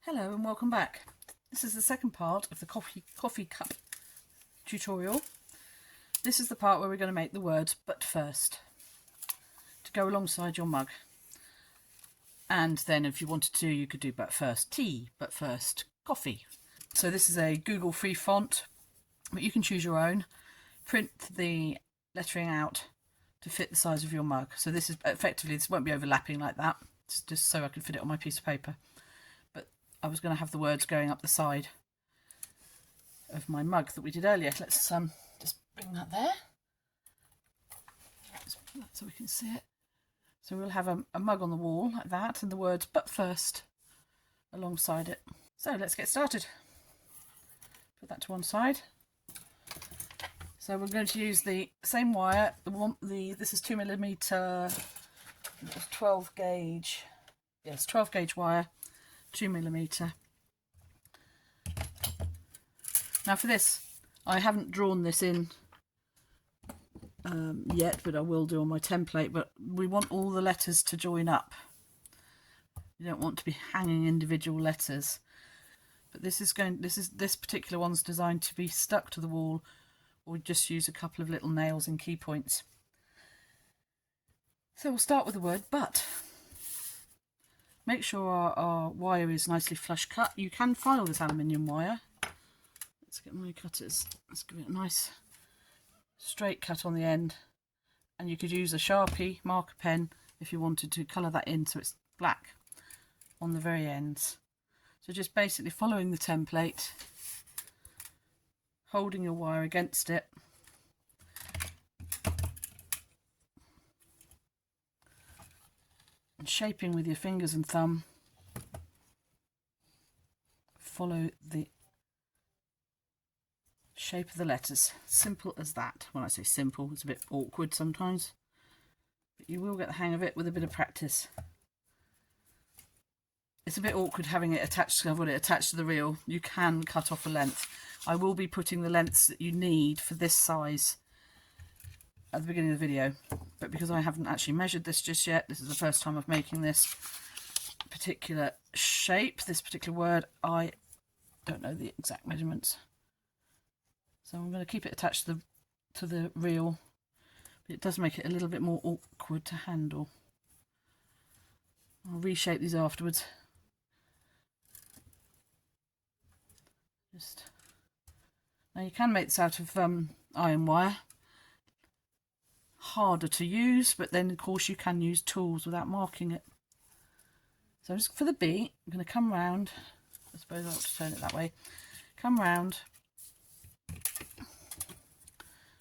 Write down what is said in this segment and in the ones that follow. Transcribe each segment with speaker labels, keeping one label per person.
Speaker 1: Hello and welcome back. This is the second part of the coffee cup tutorial. This is the part where we're going to make the words "but first" to go alongside your mug. And then if you wanted to, you could do "but first tea," "but first coffee." So this is a Google free font, but you can choose your own. Print the lettering out to fit the size of your mug. So this is effectively, this won't be overlapping like that. It's just so I can fit it on my piece of paper. I was going to have the words going up the side of my mug that we did earlier. Let's just bring that there. Just put that so we can see it. So we'll have a mug on the wall like that, and the words "but first" alongside it. So let's get started. Put that to one side. So we're going to use the same wire. This is 2mm. It's 12 gauge. Yes, 12 gauge wire. 2mm. Now for this, I haven't drawn this in yet, but I will do on my template. But we want all the letters to join up. You don't want to be hanging individual letters. But this particular one's designed to be stuck to the wall, or just use a couple of little nails and key points. So we'll start with the word "but." Make sure our wire is nicely flush cut. You can file this aluminium wire. Let's get my cutters. Let's give it a nice straight cut on the end. And you could use a Sharpie marker pen if you wanted to colour that in so it's black on the very ends. So just basically following the template, holding your wire against it. And shaping with your fingers and thumb. Follow the shape of the letters. Simple as that. When I say simple, it's a bit awkward sometimes, but you will get the hang of it with a bit of practice. It's a bit awkward having it attached to the reel. You can cut off a length. I will be putting the lengths that you need for this size at the beginning of the video, but because I haven't actually measured this just yet, this is the first time of making this particular shape, this particular word, I don't know the exact measurements. So I'm going to keep it attached to the reel, but it does make it a little bit more awkward to handle. I'll reshape these afterwards. Now you can make this out of iron wire. Harder to use, but then of course you can use tools without marking it. So just for the B, I'm going to come round. I suppose I ought to turn it that way. Come round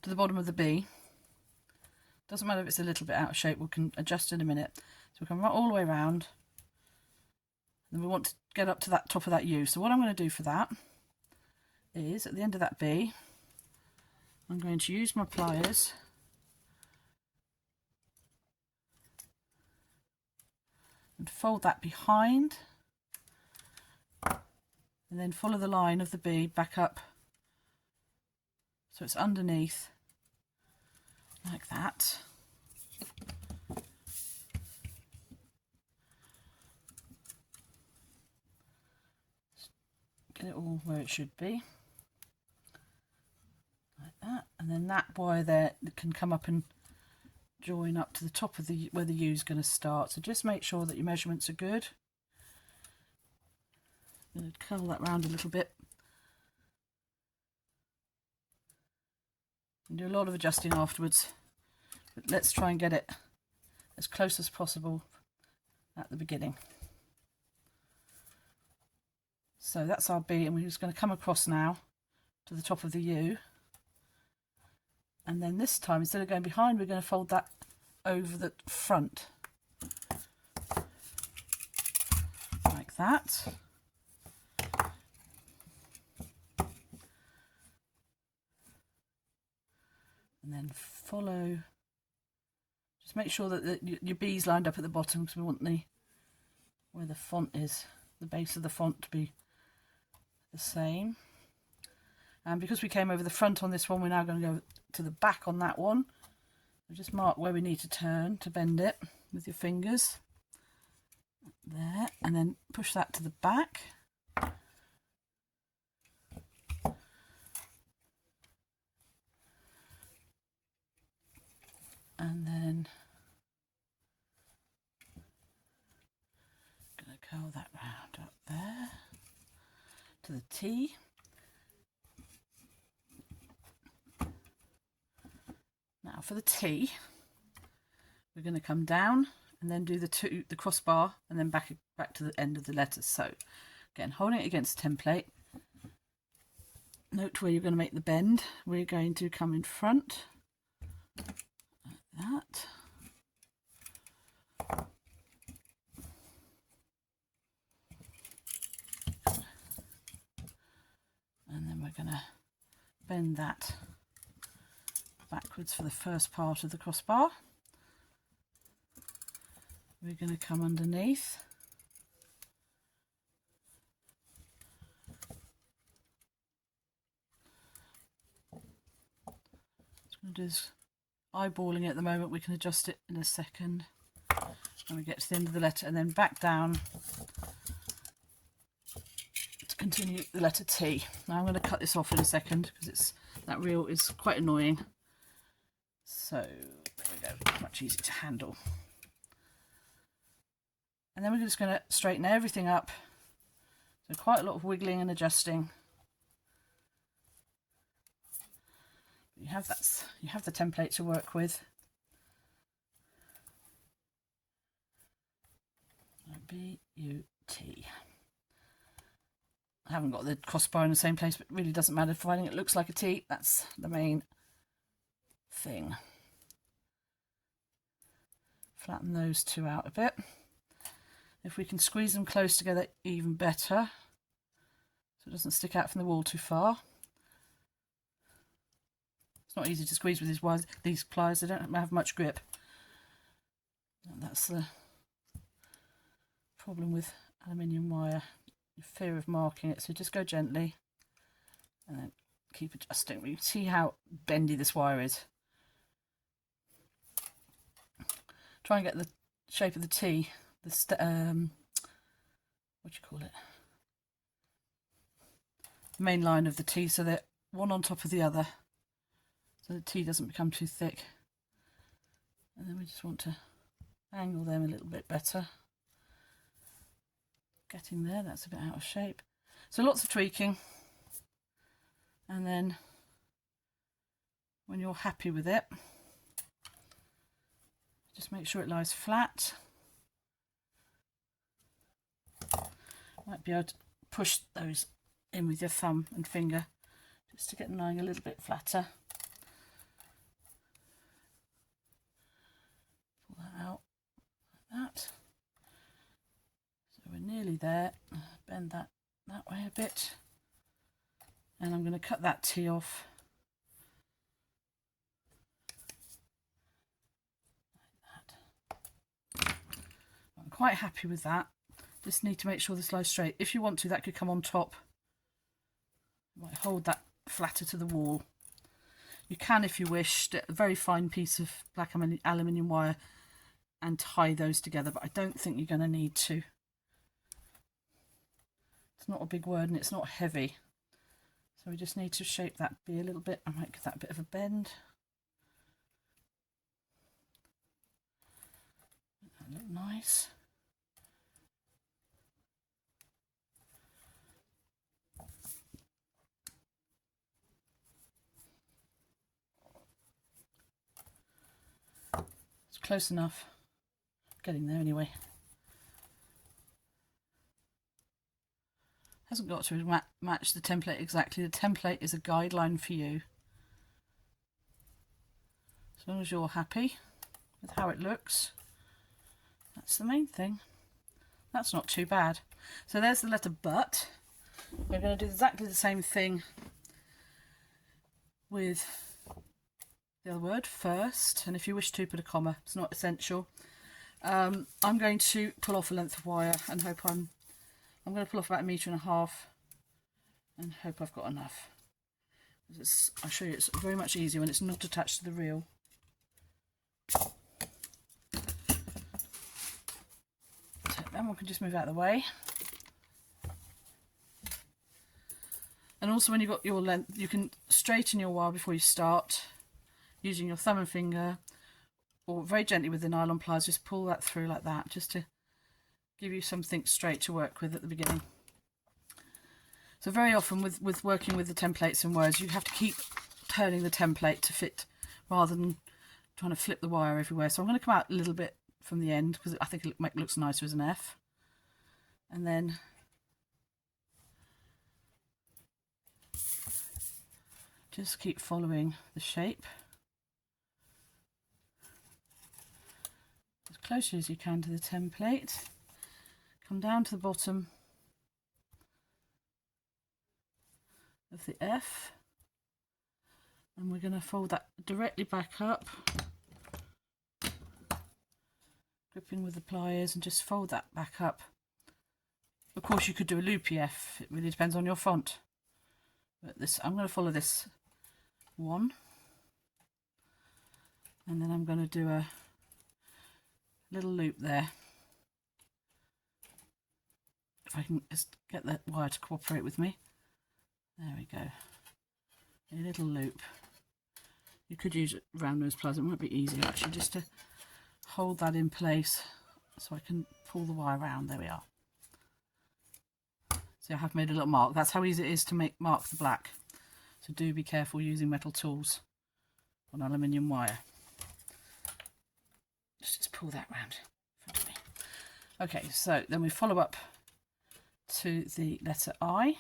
Speaker 1: to the bottom of the B. Doesn't matter if it's a little bit out of shape, we can adjust in a minute. So we come right all the way round. Then we want to get up to that top of that U. So what I'm going to do for that is, at the end of that B, I'm going to use my pliers and fold that behind, and then follow the line of the B back up so it's underneath like that. Get it all where it should be, like that, and then that wire there can come up and join up to the top of where the U is going to start. So just make sure that your measurements are good. I'm going to curl that round a little bit and do a lot of adjusting afterwards, but let's try and get it as close as possible at the beginning. So that's our B, and we're just going to come across now to the top of the U. And then this time, instead of going behind, we're going to fold that over the front. Like that. And then follow. Just make sure that your B's lined up at the bottom, because we want where the font is, the base of the font to be the same. And because we came over the front on this one, we're now going to go to the back on that one. So just mark where we need to turn to bend it with your fingers. There, and then push that to the back. And then I'm going to curl that round up there to the T. Now for the T, we're going to come down and then do the crossbar and then back to the end of the letter. So again, holding it against the template, note where you're going to make the bend. We're going to come in front like that. And then we're going to bend that backwards for the first part of the crossbar. We're going to come underneath. Just going to do this eyeballing it at the moment. We can adjust it in a second when we get to the end of the letter, and then back down to continue the letter T. Now I'm going to cut this off in a second because that reel is quite annoying. So there we go, much easier to handle. And then we're just going to straighten everything up. So quite a lot of wiggling and adjusting. You have the template to work with. B-U-T. I haven't got the crossbar in the same place, but it really doesn't matter. Providing it looks like a T, that's the main thing. Flatten those two out a bit. If we can squeeze them close together, even better, so it doesn't stick out from the wall too far. It's not easy to squeeze with these pliers, they don't have much grip. And that's the problem with aluminium wire, your fear of marking it, so just go gently and then keep adjusting. You can see how bendy this wire is. Try and get the shape of the T, what do you call it? The main line of the T, so they're one on top of the other, so the T doesn't become too thick. And then we just want to angle them a little bit better. Getting there, that's a bit out of shape. So lots of tweaking, and then when you're happy with it, just make sure it lies flat. Might be able to push those in with your thumb and finger just to get them lying a little bit flatter. Pull that out like that. So we're nearly there. Bend that way a bit. And I'm going to cut that T off. Like that. I'm quite happy with that. Just need to make sure this lies straight. If you want to, that could come on top. You might hold that flatter to the wall. You can, if you wish, get a very fine piece of black aluminium wire and tie those together, but I don't think you're going to need to. It's not a big word and it's not heavy. So we just need to shape that B a little bit. I might give that a bit of a bend. Make that look nice. It's close enough. Getting there anyway. Hasn't got to match the template exactly. The template is a guideline for you. As long as you're happy with how it looks, that's the main thing. That's not too bad. So there's the letter but. We're going to do exactly the same thing with the other word, first, and if you wish to put a comma, it's not essential. I'm going to pull off a length of wire and hope I'm going to pull off about 1.5 meters and hope I've got enough. I'll show you, it's very much easier when it's not attached to the reel. So then we can just move out of the way. And also when you've got your length, you can straighten your wire before you start using your thumb and finger or very gently with the nylon pliers, just pull that through like that, just to give you something straight to work with at the beginning. So very often with working with the templates and words, you have to keep turning the template to fit rather than trying to flip the wire everywhere. So I'm going to come out a little bit from the end because I think it looks nicer as an F. And then just keep following the shape as closely as you can to the template. Come down to the bottom of the F, and we're going to fold that directly back up, gripping with the pliers, and just fold that back up. Of course you could do a loopy F, it really depends on your font, but I'm going to follow this one, and then I'm going to do a little loop there. If I can just get that wire to cooperate with me. There we go. A little loop. You could use round nose pliers, it might be easier actually just to hold that in place so I can pull the wire around. There we are. See, I have made a little mark. That's how easy it is to mark the black. So do be careful using metal tools on aluminium wire. Just pull that round in front of me. Okay, so then we follow up to the letter I.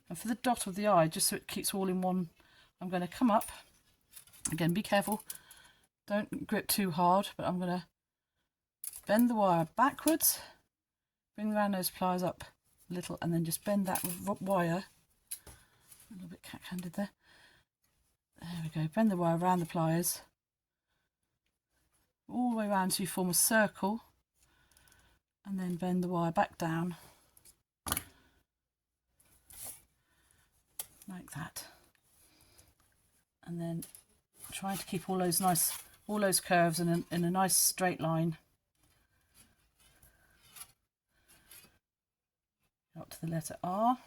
Speaker 1: And for the dot of the I, just so it keeps all in one, I'm going to come up. Again, be careful. Don't grip too hard, but I'm going to bend the wire backwards, bring the round nose pliers up a little, and then just bend that wire. A little bit cack-handed there. There we go. Bend the wire around the pliers. All the way around so you form a circle. And then bend the wire back down. Like that. And then try to keep all those curves in a nice straight line. Up to the letter R.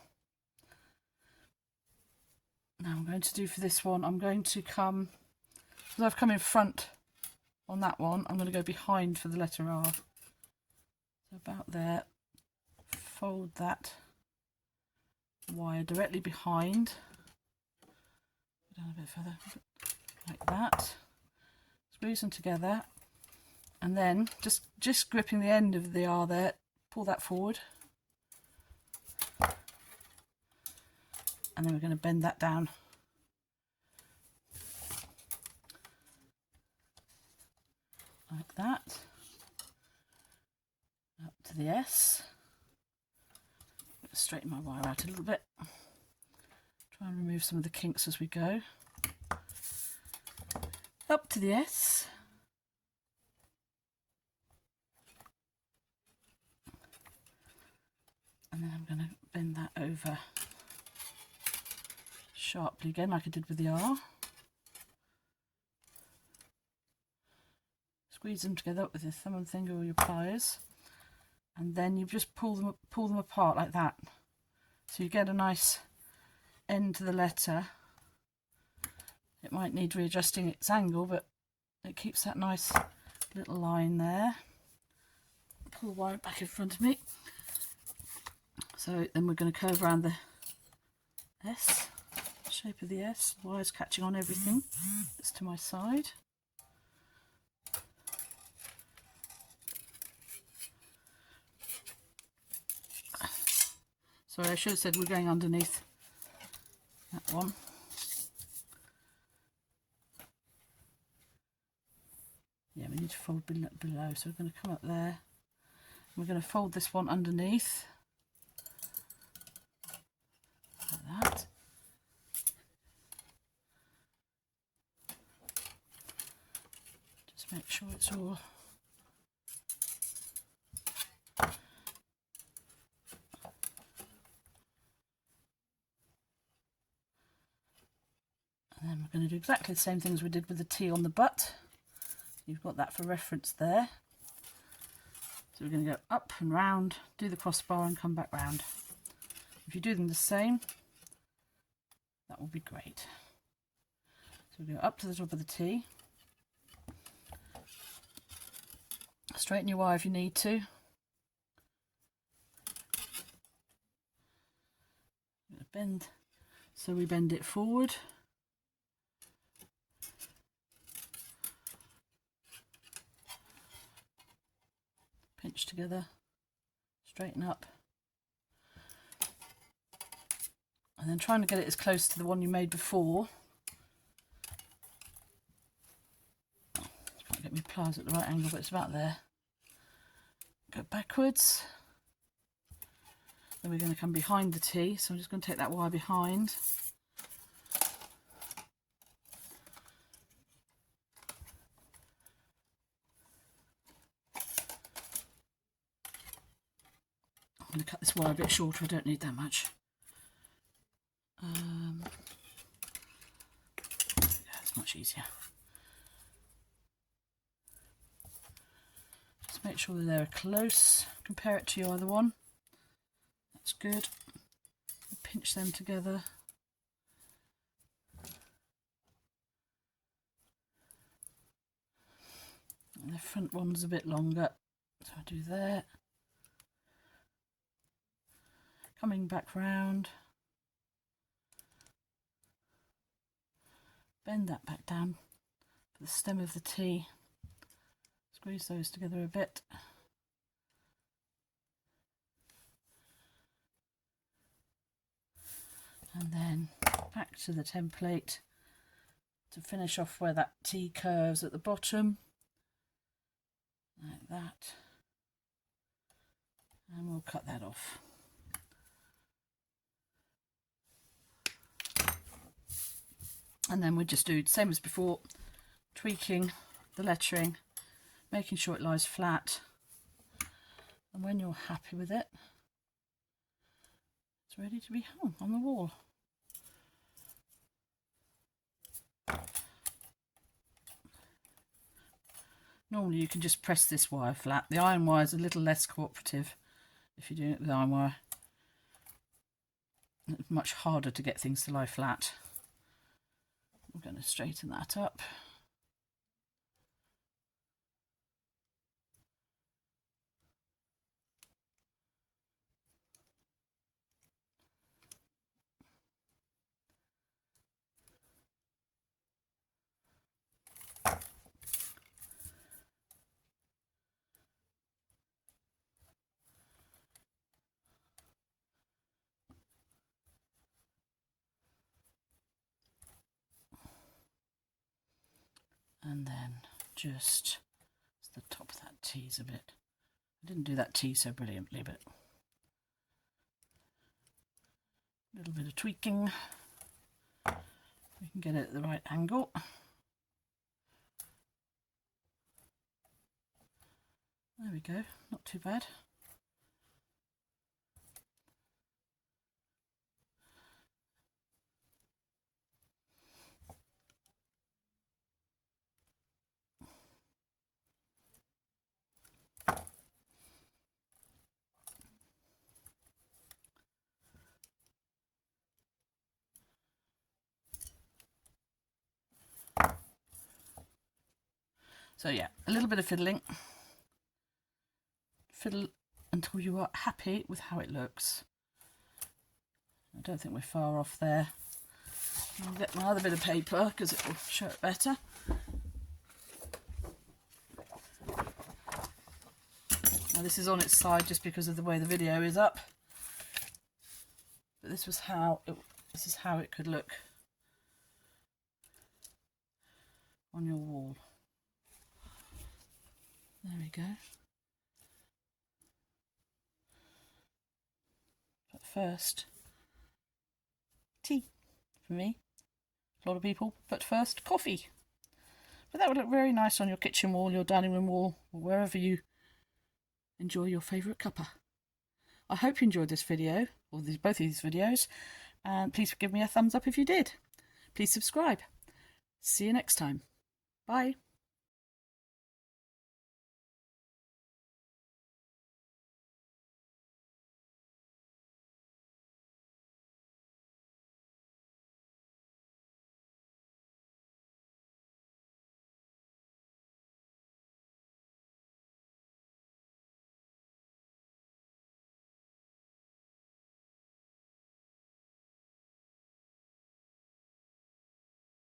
Speaker 1: Now I'm going to do for this one, I'm going to come, because I've come in front on that one, I'm going to go behind for the letter R. So about there, fold that wire directly behind, go down a bit further, like that, squeeze them together, and then just gripping the end of the R there, pull that forward, and then we're going to bend that down like that, up to the S. Straighten my wire out a little bit, try and remove some of the kinks as we go, up to the S, and then I'm going to bend that over sharply again like I did with the R. Squeeze them together with your thumb and finger or your pliers, and then you just pull them apart like that, so you get a nice end to the letter. It might need readjusting its angle, but it keeps that nice little line there. Pull the wire back in front of me. So then we're going to curve around the S, shape of the S. The wire's catching on everything that's to my side. Sorry, I should have said we're going underneath that one. Yeah, we need to fold below, so we're going to come up there. We're going to fold this one underneath, like that. Just make sure it's all and then we're going to do exactly the same things we did with the T on the butt. You've got that for reference there. So we're going to go up and round, do the crossbar and come back round. If you do them the same, that will be great. So So go up to the top of the T. Straighten your wire if you need to. Bend, so we bend it forward. Pinch together, straighten up. And then trying to get it as close to the one you made before. Can't get my pliers at the right angle, but it's about there. Go backwards. Then we're going to come behind the T, so I'm just going to take that wire behind. I'm going to cut this wire a bit shorter, I don't need that much. It's much easier. Just make sure that they're close, compare it to your other one. That's good. Pinch them together. And the front one's a bit longer, so I do that. Coming back round. Bend that back down for the stem of the T. Squeeze those together a bit. And then back to the template to finish off where that T curves at the bottom, like that, and we'll cut that off. And then we just do the same as before, tweaking the lettering, making sure it lies flat, and when you're happy with it, it's ready to be hung on the wall. Normally you can just press this wire flat. The iron wire is a little less cooperative if you're doing it with iron wire. It's much harder to get things to lie flat. I'm going to straighten that up. And then just the top of that T's a bit. I didn't do that T so brilliantly, but a little bit of tweaking. We can get it at the right angle. There we go, not too bad. So yeah, a little bit of fiddling. Fiddle until you are happy with how it looks. I don't think we're far off there. I'll get my other bit of paper because it will show it better. Now this is on its side just because of the way the video is up. But this is how it could look on your wall. There we go. But first, tea for me. A lot of people put first coffee. But that would look very nice on your kitchen wall, your dining room wall, or wherever you enjoy your favourite cuppa. I hope you enjoyed this video, or both of these videos, and please give me a thumbs up if you did. Please subscribe. See you next time. Bye.